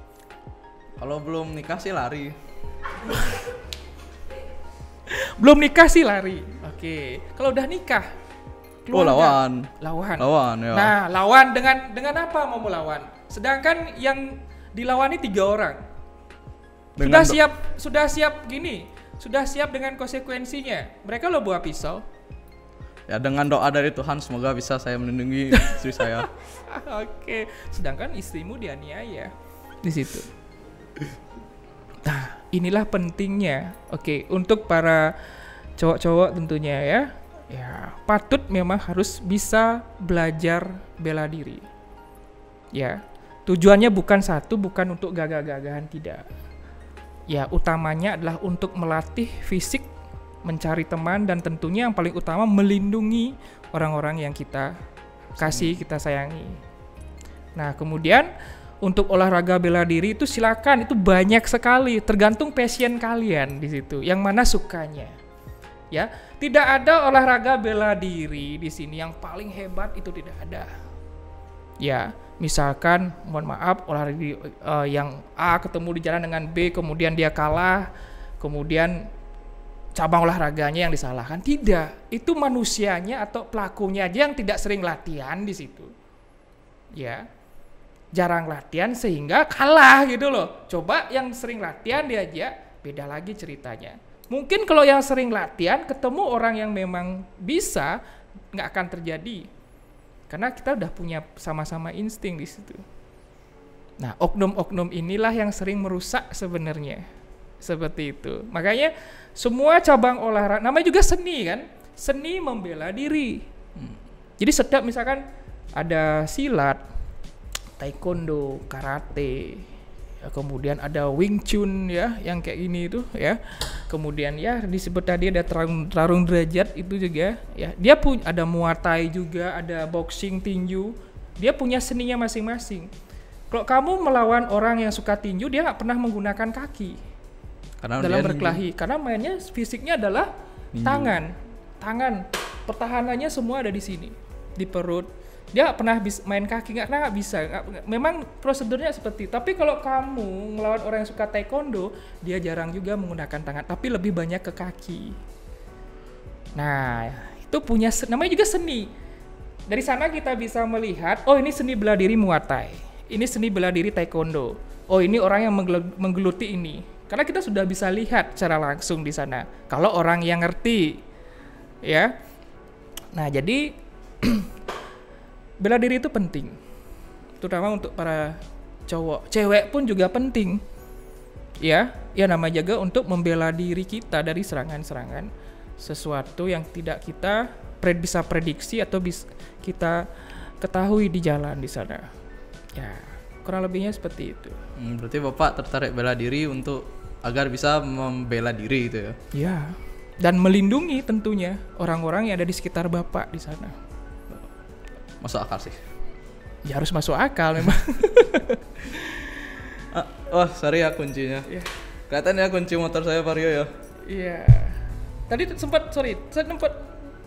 Kalau belum nikah sih lari. Belum nikah sih lari. Oke. Kalau udah nikah? Lawan. Lawan Ya. Nah, lawan dengan apa mau melawan? Sedangkan yang dilawani 3 orang. Sudah siap gini. Sudah siap dengan konsekuensinya. Mereka lo bawa pisau. Ya dengan doa dari Tuhan semoga bisa saya melindungi istri saya. Oke. Sedangkan istrimu dianiaya di situ. Nah, inilah pentingnya. Oke, untuk para cowok-cowok tentunya ya. Ya, patut memang harus bisa belajar bela diri. Ya. Tujuannya bukan untuk gagah-gagahan, tidak. Ya, utamanya adalah untuk melatih fisik, mencari teman, dan tentunya yang paling utama melindungi orang-orang yang kita kasih, kita sayangi. Nah, kemudian untuk olahraga bela diri itu silakan, itu banyak sekali, tergantung passion kalian di situ, yang mana sukanya. Ya, tidak ada olahraga bela diri di sini yang paling hebat, itu tidak ada. Ya, misalkan mohon maaf olahraga yang A ketemu di jalan dengan B, kemudian dia kalah, kemudian cabang olahraganya yang disalahkan. Tidak, itu manusianya atau pelakunya aja yang tidak sering latihan di situ. Ya. Jarang latihan sehingga kalah gitu loh. Coba yang sering latihan diajak, beda lagi ceritanya. Mungkin kalau yang sering latihan ketemu orang yang memang bisa, nggak akan terjadi. Karena kita udah punya sama-sama insting di situ. Nah, oknum-oknum inilah yang sering merusak sebenarnya. Seperti itu. Makanya semua cabang olahraga, namanya juga seni kan. seni membela diri. Jadi setiap misalkan ada silat, taekwondo, karate, ya, kemudian ada Wing Chun ya, yang kayak gini itu ya. Kemudian ya disebut tadi ada tarung derajat itu juga ya. Dia punya ada Muay Thai juga, ada boxing, tinju. Dia punya seninya masing-masing. Kalau kamu melawan orang yang suka tinju, dia nggak pernah menggunakan kaki Karena dalam dia berkelahi, karena mainnya fisiknya adalah tangan. Pertahanannya semua ada di sini, di perut. Dia nggak pernah main kaki, nggak bisa. Memang prosedurnya seperti itu. Tapi kalau kamu melawan orang yang suka taekwondo, dia jarang juga menggunakan tangan, tapi lebih banyak ke kaki. Nah, itu punya namanya juga seni. Dari sana kita bisa melihat, oh ini seni bela diri Muay Thai, ini seni bela diri taekwondo. Oh ini orang yang menggeluti ini. Karena kita sudah bisa lihat secara langsung di sana. Kalau orang yang ngerti, ya. Nah jadi bela diri itu penting, terutama untuk para cowok. Cewek pun juga penting, ya. Ya namanya jaga untuk membela diri kita dari serangan-serangan sesuatu yang tidak kita bisa prediksi atau kita ketahui di jalan di sana. Ya kurang lebihnya seperti itu. Berarti Bapak tertarik bela diri agar bisa membela diri gitu ya? Ya. Dan melindungi tentunya orang-orang yang ada di sekitar Bapak di sana. Masuk akal sih. Ya harus masuk akal memang. Sorry ya kuncinya. Yeah. Kelihatan ya kunci motor saya Vario ya. Iya. Tadi saya sempat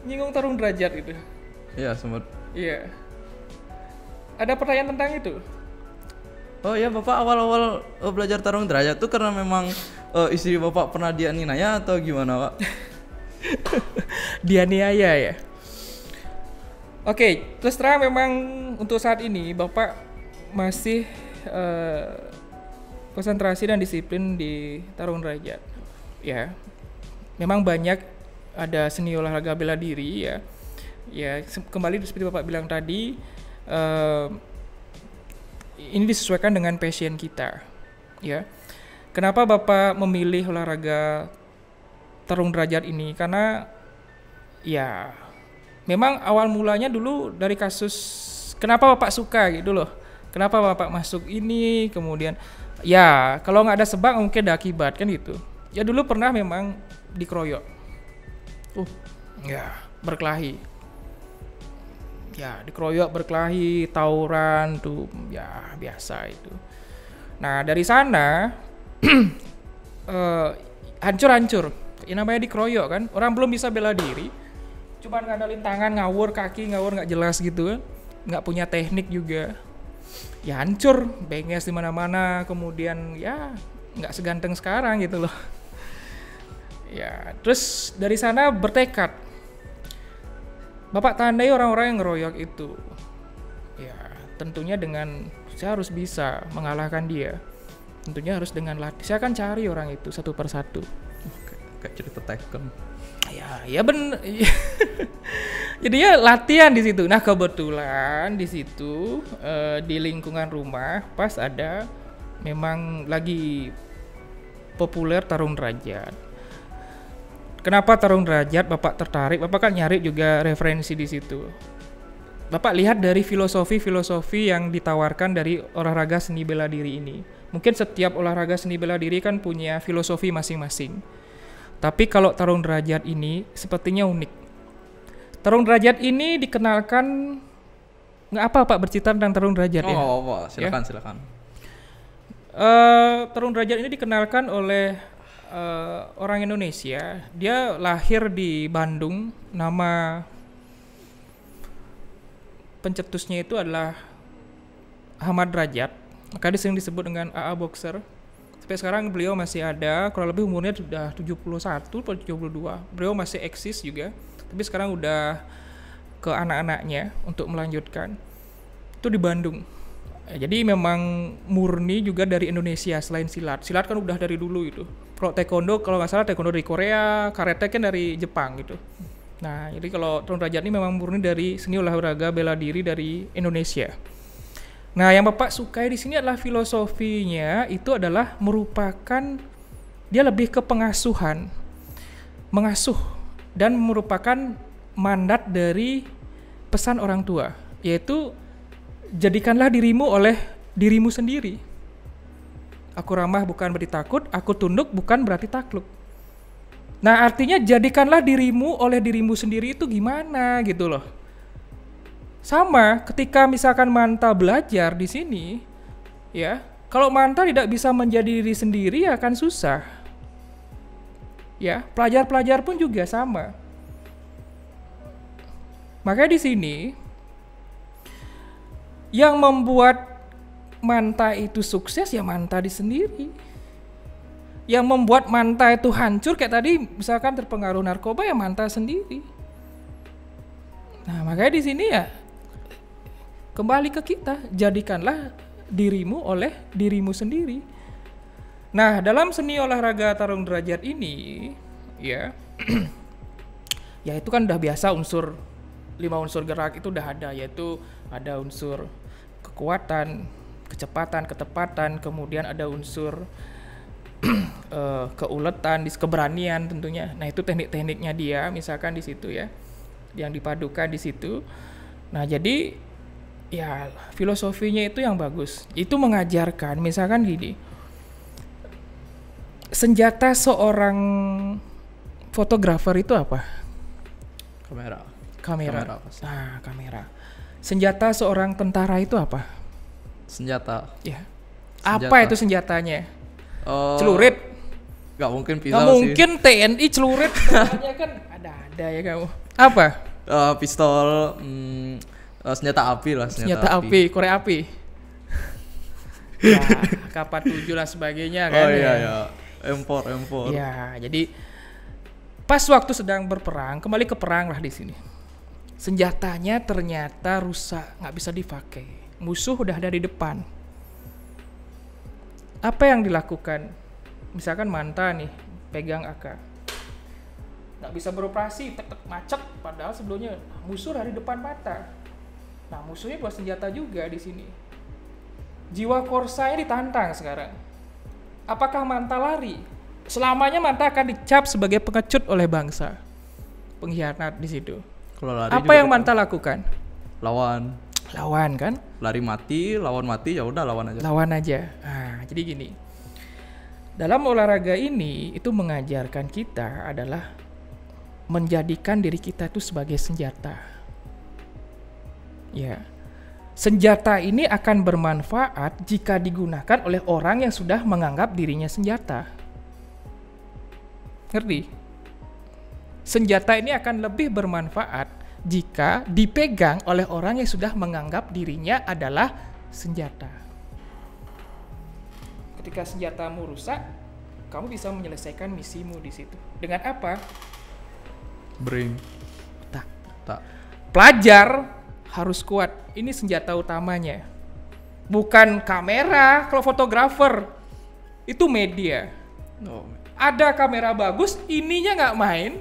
nyinggung tarung derajat itu. Iya, sempat. Iya. Ada pertanyaan tentang itu? Oh ya, Bapak awal-awal belajar tarung derajat tuh karena memang istri Bapak pernah dianiaya atau gimana, Pak? Dianiaya ya. Oke, terus terang memang untuk saat ini Bapak masih konsentrasi dan disiplin di tarung derajat. Ya. Memang banyak ada seni olahraga bela diri ya. Ya, kembali seperti Bapak bilang tadi, ini disesuaikan dengan passion kita. Ya. Kenapa Bapak memilih olahraga tarung derajat ini? Karena ya memang awal mulanya dulu dari kasus kenapa Bapak suka gitu loh. Kenapa Bapak masuk ini, kemudian ya kalau nggak ada sebab mungkin ada akibat kan gitu. Ya dulu pernah memang dikeroyok. Ya berkelahi. Ya dikeroyok, berkelahi, tawuran tuh ya biasa itu. Nah dari sana hancur-hancur. Ya namanya dikeroyok kan, orang belum bisa bela diri, cuman ngandalin tangan, ngawur kaki, ngawur nggak jelas gitu kan, nggak punya teknik juga. Ya hancur, benges di mana-mana, kemudian ya nggak seganteng sekarang gitu loh. Ya terus dari sana bertekad, Bapak tandai orang-orang yang ngeroyok itu. Ya tentunya dengan saya harus bisa mengalahkan dia. Tentunya harus dengan latih. Saya akan cari orang itu satu persatu. Kayak cerita Tekken. Ya benar. Jadi ya latihan di situ. Nah kebetulan di situ di lingkungan rumah pas ada memang lagi populer tarung derajat. Kenapa tarung derajat Bapak tertarik? Bapak kan nyari juga referensi di situ. Bapak lihat dari filosofi yang ditawarkan dari olahraga seni bela diri ini. Mungkin setiap olahraga seni bela diri kan punya filosofi masing-masing. Tapi kalau tarung derajat ini sepertinya unik. Tarung derajat ini dikenalkan, nggak apa Pak bercerita tentang tarung derajat ya? Silakan. Tarung derajat ini dikenalkan oleh orang Indonesia. Dia lahir di Bandung. Nama pencetusnya itu adalah Ahmad Derajat. Maka dia sering disebut dengan AA Boxer. Sampai sekarang beliau masih ada, kurang lebih umurnya sudah 71 atau 72. Beliau masih eksis juga, tapi sekarang udah ke anak-anaknya untuk melanjutkan. Itu di Bandung. Jadi memang murni juga dari Indonesia selain silat. Silat kan udah dari dulu itu. Kalau taekwondo, kalau nggak salah taekwondo dari Korea, karate kan dari Jepang gitu. Nah, jadi kalau tarung derajat ini memang murni dari seni olahraga bela diri dari Indonesia. Nah, yang Bapak sukai di sini adalah filosofinya itu adalah merupakan dia lebih ke pengasuhan. Mengasuh dan merupakan mandat dari pesan orang tua, yaitu jadikanlah dirimu oleh dirimu sendiri. Aku ramah bukan berarti takut, aku tunduk bukan berarti takluk. Nah, artinya jadikanlah dirimu oleh dirimu sendiri itu gimana gitu loh. Sama ketika misalkan Manta belajar di sini, ya, kalau Manta tidak bisa menjadi diri sendiri akan susah. Ya, pelajar-pelajar pun juga sama. Makanya di sini yang membuat Manta itu sukses ya Manta di sendiri. Yang membuat Manta itu hancur kayak tadi misalkan terpengaruh narkoba ya Manta sendiri. Nah, makanya di sini ya kembali ke kita, jadikanlah dirimu oleh dirimu sendiri. Nah, dalam seni olahraga tarung derajat ini ya ya itu kan udah biasa 5 unsur gerak itu udah ada, yaitu ada unsur kekuatan, kecepatan, ketepatan, kemudian ada unsur keuletan, keberanian tentunya. Nah, itu teknik-tekniknya dia misalkan di situ ya, yang dipadukan di situ. Nah, jadi ya filosofinya itu yang bagus. Itu mengajarkan misalkan gini, senjata seorang fotografer itu apa? Kamera. Nah, kamera. Senjata seorang tentara itu apa? Senjata. Ya. Apa itu senjatanya? Celurit. Gak mungkin pisau sih. Gak mungkin TNI celurit. Senjatanya kan ada ya kamu. Apa? Pistol. Senjata api lah. Senjata api. Korek api. Ya, K47 lah sebagainya kan. Oh iya. M4. Ya, jadi pas waktu sedang berperang, kembali ke perang lah di sini. Senjatanya ternyata rusak, nggak bisa dipakai. Musuh udah ada di depan. Apa yang dilakukan? Misalkan Manta nih, pegang AK. Nggak bisa beroperasi, macet. Padahal sebelumnya musuh dari depan mata. Nah, musuhnya buat senjata juga di sini. Jiwa korsanya ditantang sekarang. Apakah Manta lari? Selamanya Manta akan dicap sebagai pengecut oleh bangsa. Pengkhianat di situ. Apa yang Manta lakukan? Lawan kan? Lari mati, lawan mati, ya udah lawan aja. Nah, jadi gini. Dalam olahraga ini itu mengajarkan kita adalah menjadikan diri kita itu sebagai senjata. Ya. Senjata ini akan bermanfaat jika digunakan oleh orang yang sudah menganggap dirinya senjata. Ngerti? Senjata ini akan lebih bermanfaat jika dipegang oleh orang yang sudah menganggap dirinya adalah senjata. Ketika senjatamu rusak, kamu bisa menyelesaikan misimu di situ. Dengan apa? Brain. Tak. Pelajar harus kuat. Ini senjata utamanya. Bukan kamera. Kalau fotografer itu media. Ada kamera bagus, ininya nggak main,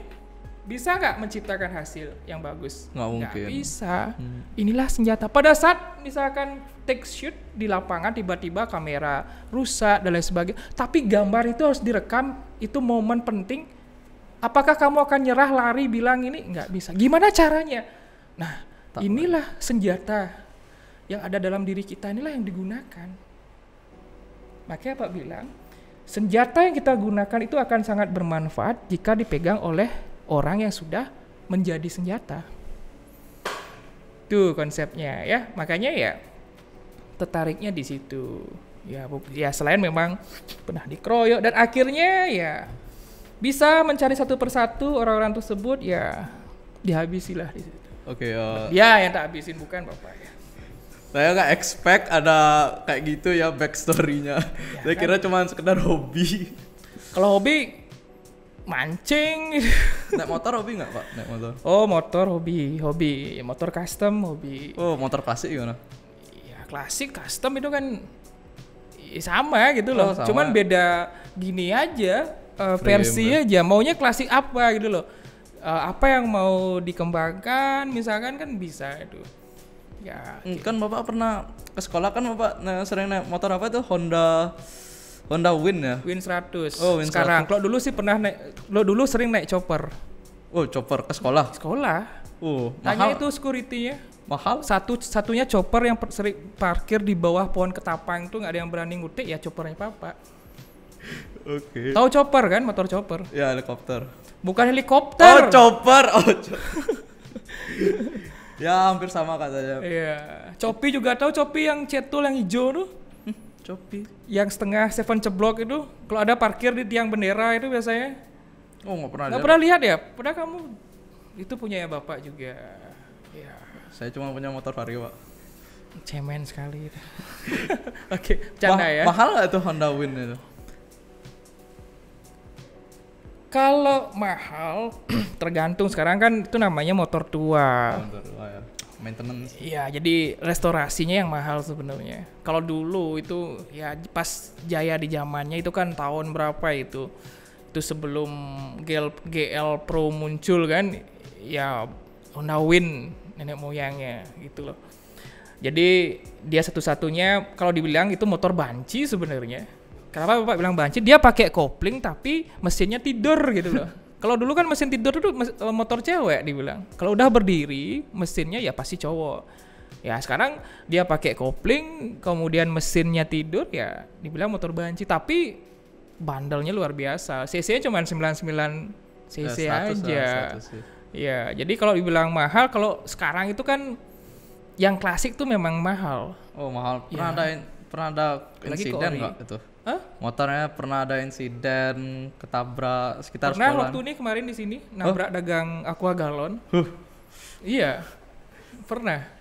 bisa nggak menciptakan hasil yang bagus? Nggak mungkin. Nggak bisa. Inilah senjata. Pada saat misalkan take shoot di lapangan, tiba-tiba kamera rusak dan lain sebagainya. Tapi gambar itu harus direkam. Itu momen penting. Apakah kamu akan nyerah, lari, bilang ini? Nggak bisa. Gimana caranya? Nah, inilah senjata yang ada dalam diri kita. Inilah yang digunakan. Makanya Pak bilang, senjata yang kita gunakan itu akan sangat bermanfaat jika dipegang oleh orang yang sudah menjadi senjata. Itu konsepnya ya. Makanya ya tertariknya di situ. Ya selain memang pernah dikeroyok dan akhirnya ya bisa mencari satu persatu orang-orang tersebut, ya dihabisilah di situ. Oke. Ya yang tak habisin bukan Bapak ya. Saya nggak expect ada kayak gitu ya backstory-nya. Ya, saya kira cuma sekedar hobi. Kalau hobi mancing. Naik motor hobi nggak Pak? Naik motor? Oh motor hobi. Motor custom hobi. Oh motor klasik gimana? Ya klasik custom itu kan sama gitu loh. Sama. Cuman beda gini aja, versi aja. Maunya klasik apa gitu loh. Apa yang mau dikembangkan misalkan kan bisa itu. Ya, kan Bapak pernah ke sekolah kan Bapak sering naik motor apa itu Honda Win ya? Win 100. Oh, Win sekarang. 100. Kalau dulu sih pernah naik, dulu sering naik chopper. Oh, chopper ke sekolah. Sekolah. Mahal. Tanya itu security-nya. Mahal. Satunya chopper yang sering parkir di bawah pohon ketapang itu nggak ada yang berani ngutik, ya choppernya papa. Oke. Tahu chopper kan, motor chopper? Ya, helikopter. Bukan helikopter. Oh, chopper. Ya, hampir sama katanya. Iya. Copi juga tahu, copi yang cetul yang hijau tuh. Copi. Yang setengah seven ceblok itu. Kalau ada parkir di tiang bendera itu biasanya. Oh, nggak pernah Nggak lihat. pernah lihat ya? Padahal kamu itu punya ya bapak juga. Ya. Saya cuma punya motor Vario, Pak. Cemen sekali itu. Oke, bercanda ya. Mahal nggak tuh Honda Win itu? Kalau mahal tergantung, sekarang kan itu namanya motor tua. Ya. Maintenance. Iya, jadi restorasinya yang mahal sebenarnya. Kalau dulu itu ya pas jaya di zamannya itu kan tahun berapa itu? Itu sebelum GL Pro muncul kan, ya Honda Win nenek moyangnya gitu loh. Jadi dia satu-satunya kalau dibilang itu motor banci sebenarnya. Kenapa Bapak bilang banci? Dia pakai kopling tapi mesinnya tidur gitu loh. Kalau dulu kan mesin tidur itu motor cewek dibilang. Kalau udah berdiri mesinnya ya pasti cowok. Ya sekarang dia pakai kopling kemudian mesinnya tidur ya dibilang motor banci, tapi bandelnya luar biasa. CC-nya cuma 99 cc Ya, 100 aja. lah, 100 sih. Ya, jadi kalau dibilang mahal, kalau sekarang itu kan yang klasik tuh memang mahal. Oh, mahal. Ya. Pernah ada Apalagi insiden ke ori. nggak itu? Hah? Motornya pernah ada insiden ketabrak sekitar Pernah sekolah. waktu ini kemarin di sini nabrak dagang aqua galon. Iya, pernah.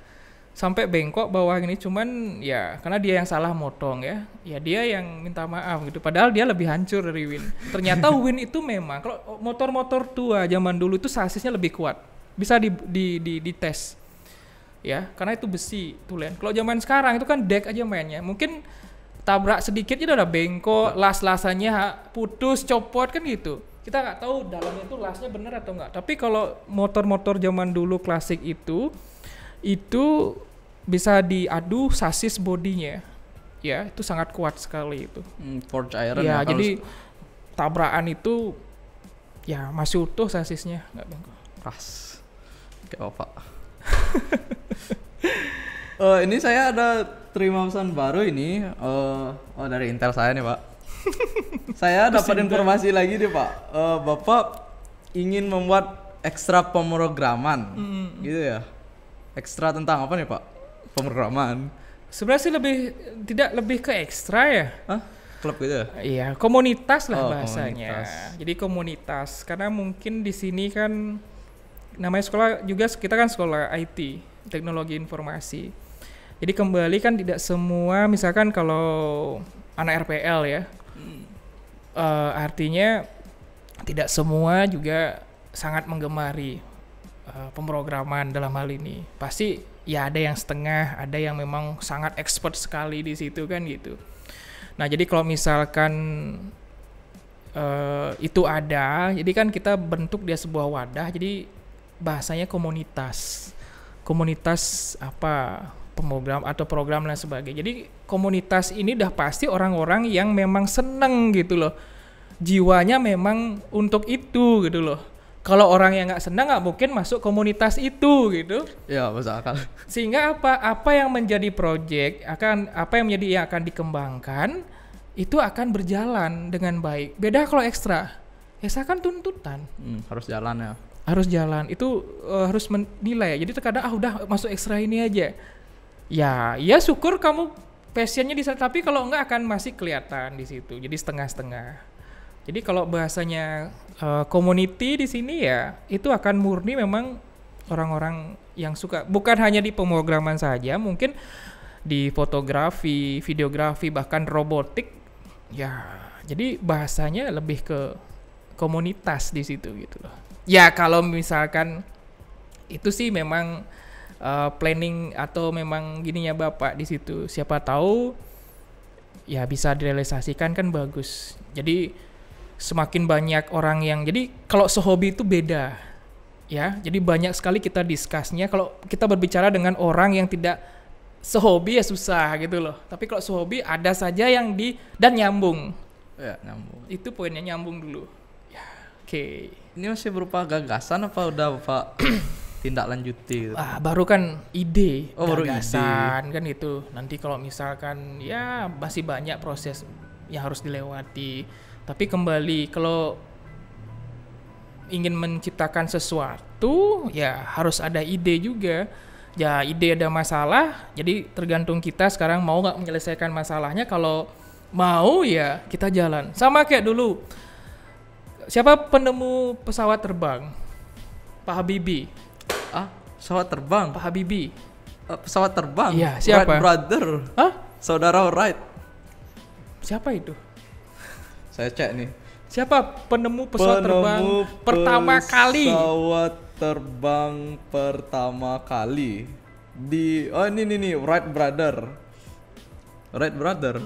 Sampai bengkok bawah ini, cuman ya karena dia yang salah motong ya. Ya dia yang minta maaf gitu. Padahal dia lebih hancur dari Win. Ternyata Win itu memang kalau motor-motor tua zaman dulu itu sasisnya lebih kuat. Bisa di tes. Ya, karena itu besi tulen. Kalau zaman sekarang itu kan deck aja mainnya. Mungkin tabrak sedikit itu udah bengkok, las-lasannya putus, copot kan gitu. Kita nggak tahu dalamnya itu lasnya bener atau nggak. Tapi kalau motor-motor zaman dulu klasik itu bisa diadu sasis bodinya. Ya, itu sangat kuat sekali itu. Forged iron Ya, ya. jadi tabrakan itu ya masih utuh sasisnya, nggak bengkok. Keras. Kayak Pak. Ini saya ada terima pesan baru ini. Dari Intel saya nih, Pak. Saya dapat informasi lagi nih, Pak. Bapak ingin membuat ekstra pemrograman, gitu ya? Ekstra tentang apa nih, Pak? Pemrograman. Sebenarnya sih tidak lebih ke ekstra ya. Hah? Klub gitu ya? Iya, komunitas lah Oh, bahasanya. komunitas. Jadi komunitas, karena mungkin di sini kan namanya sekolah juga, kita kan sekolah IT, teknologi informasi. Jadi kembali kan tidak semua, misalkan kalau anak RPL ya, artinya tidak semua juga sangat menggemari pemrograman dalam hal ini. Pasti ya ada yang setengah, ada yang memang sangat expert sekali di situ kan gitu. Nah jadi kalau misalkan itu ada, jadi kan kita bentuk dia sebuah wadah, jadi bahasanya komunitas apa, pemrogram atau program dan sebagainya. Jadi komunitas ini udah pasti orang-orang yang memang seneng gitu loh, jiwanya memang untuk itu gitu loh. Kalau orang yang nggak senang nggak mungkin masuk komunitas itu gitu. Ya, masuk akal. Sehingga apa yang menjadi project apa yang akan dikembangkan itu akan berjalan dengan baik. Beda kalau ekstra kan tuntutan. Harus jalan ya. Harus jalan, itu harus menilai. Jadi terkadang udah masuk ekstra ini aja. Ya syukur kamu passionnya di sana, tapi kalau enggak akan masih kelihatan di situ. Jadi setengah-setengah. Jadi kalau bahasanya community di sini ya itu akan murni memang orang-orang yang suka, bukan hanya di pemrograman saja, mungkin di fotografi, videografi, bahkan robotik. Ya, jadi bahasanya lebih ke komunitas di situ gitu loh. Ya kalau misalkan itu sih memang planning atau memang gininya Bapak di situ, siapa tahu ya bisa direalisasikan kan bagus. Jadi semakin banyak orang yang, jadi kalau sehobi itu beda ya, jadi banyak sekali kita discussnya. Kalau kita berbicara dengan orang yang tidak sehobi ya susah gitu loh, tapi kalau sehobi ada saja dan nyambung Ya, nyambung. itu poinnya, nyambung dulu ya. Oke. ini masih berupa gagasan apa udah Bapak tindak lanjuti gitu? Baru kan ide, baru gagasan kan itu. Nanti kalau misalkan ya masih banyak proses yang harus dilewati. Tapi kembali kalau ingin menciptakan sesuatu ya harus ada ide juga. Ya ide ada masalah, jadi tergantung kita sekarang mau nggak menyelesaikan masalahnya. Kalau mau ya kita jalan. Sama kayak dulu. Siapa penemu pesawat terbang? Pak Habibie. Pesawat terbang? Pak Habibie. Pesawat terbang? Iya, siapa? Wright brother. Saudara Wright. Siapa itu? Saya cek nih. Siapa penemu pesawat terbang pertama kali? Pesawat terbang pertama kali ini Wright brother. Wright brother.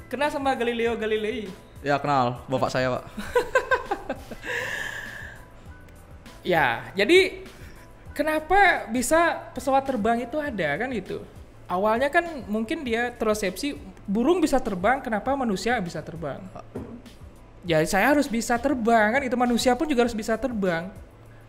Kenal sama Galileo Galilei? Ya kenal, bapak saya Pak. Ya, jadi kenapa bisa pesawat terbang itu ada kan gitu? Awalnya kan mungkin dia terkonsepsi burung bisa terbang, kenapa manusia bisa terbang? Ya saya harus bisa terbang kan, itu manusia pun juga harus bisa terbang.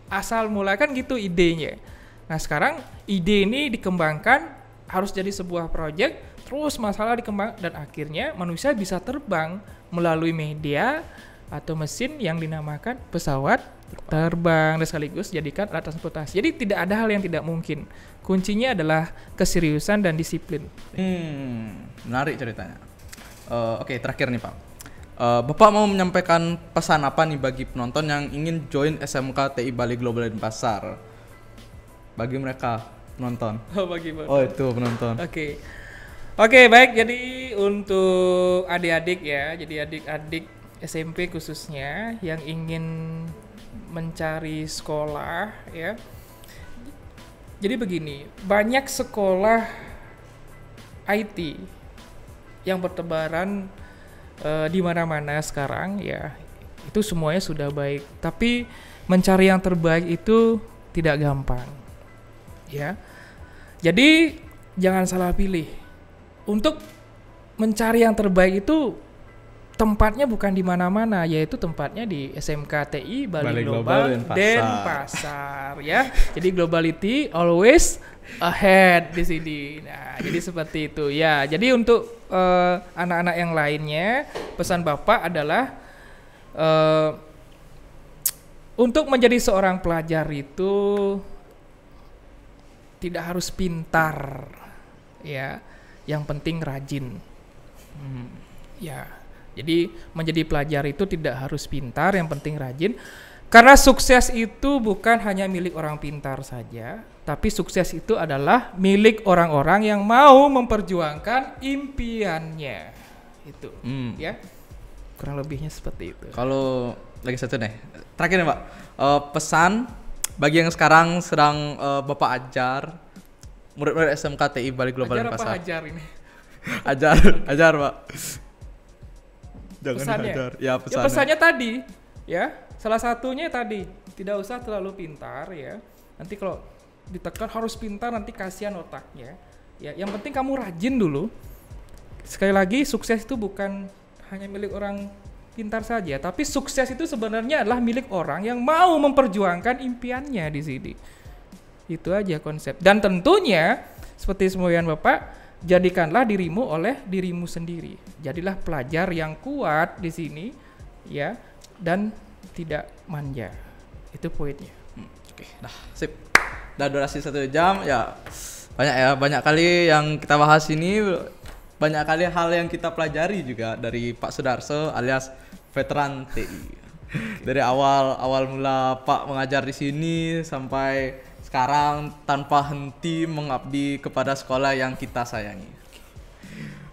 Asal mula kan gitu idenya. Nah sekarang ide ini dikembangkan harus jadi sebuah proyek, terus masalah dikembang dan akhirnya manusia bisa terbang melalui media atau mesin yang dinamakan pesawat terbang dan sekaligus jadikan alat transportasi. Jadi tidak ada hal yang tidak mungkin. Kuncinya adalah keseriusan dan disiplin. Menarik ceritanya. Oke, terakhir nih Pak. Bapak mau menyampaikan pesan apa nih bagi penonton yang ingin join SMK TI Bali Global Denpasar? Bagi mereka penonton. Itu penonton. Oke, baik. Jadi untuk adik-adik ya, jadi adik-adik SMP khususnya yang ingin mencari sekolah ya. Jadi begini, banyak sekolah IT yang bertebaran di mana-mana sekarang ya. Itu semuanya sudah baik, tapi mencari yang terbaik itu tidak gampang. Ya. Jadi jangan salah pilih. Untuk mencari yang terbaik itu tempatnya bukan di mana-mana, yaitu tempatnya di SMK TI Bali Global Denpasar ya. Jadi globality always ahead di sini. Nah, jadi seperti itu ya. Jadi untuk anak-anak yang lainnya, pesan Bapak adalah untuk menjadi seorang pelajar itu tidak harus pintar ya. Yang penting rajin. Ya. Jadi menjadi pelajar itu tidak harus pintar, yang penting rajin. Karena sukses itu bukan hanya milik orang pintar saja, tapi sukses itu adalah milik orang-orang yang mau memperjuangkan impiannya. Itu, ya. Kurang lebihnya seperti itu. Kalau lagi satu nih, terakhir nih Pak, pesan bagi yang sekarang sedang Bapak ajar murid-murid SMK TI Bali Global Denpasar. Ajar apa ajar ini? ajar Pak. Jangan pesannya. ajar. Ya pesannya. Ya pesannya tadi, ya. Salah satunya tadi, tidak usah terlalu pintar ya. Nanti kalau ditekan harus pintar nanti kasihan otaknya. Ya, yang penting kamu rajin dulu. Sekali lagi sukses itu bukan hanya milik orang pintar saja, tapi sukses itu sebenarnya adalah milik orang yang mau memperjuangkan impiannya di sini. Itu aja konsep. Dan tentunya seperti semboyan Bapak, jadikanlah dirimu oleh dirimu sendiri. Jadilah pelajar yang kuat di sini ya dan tidak manja. Itu poinnya. Oke, sip. Udah durasi 1 jam ya. Banyak kali yang kita bahas ini, banyak kali hal yang kita pelajari juga dari Pak Sudarso alias veteran TI. Dari awal mula Pak mengajar di sini sampai sekarang tanpa henti mengabdi kepada sekolah yang kita sayangi.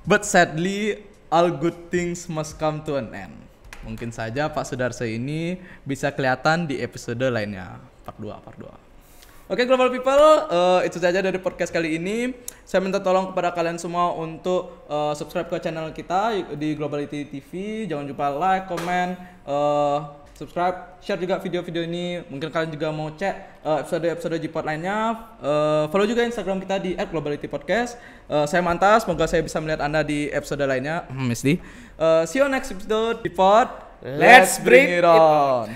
But sadly, all good things must come to an end. Mungkin saja Pak Sudarso ini bisa kelihatan di episode lainnya, part 2. Oke, Global People, itu saja dari podcast kali ini. Saya minta tolong kepada kalian semua untuk subscribe ke channel kita di Globality TV. Jangan lupa like, comment, subscribe, share juga video-video ini. Mungkin kalian juga mau cek episode G-Pod lainnya. Follow juga Instagram kita di @globalitypodcast. Saya Mantas, semoga saya bisa melihat Anda di episode lainnya. See you next episode G-Pod. Let's bring it on.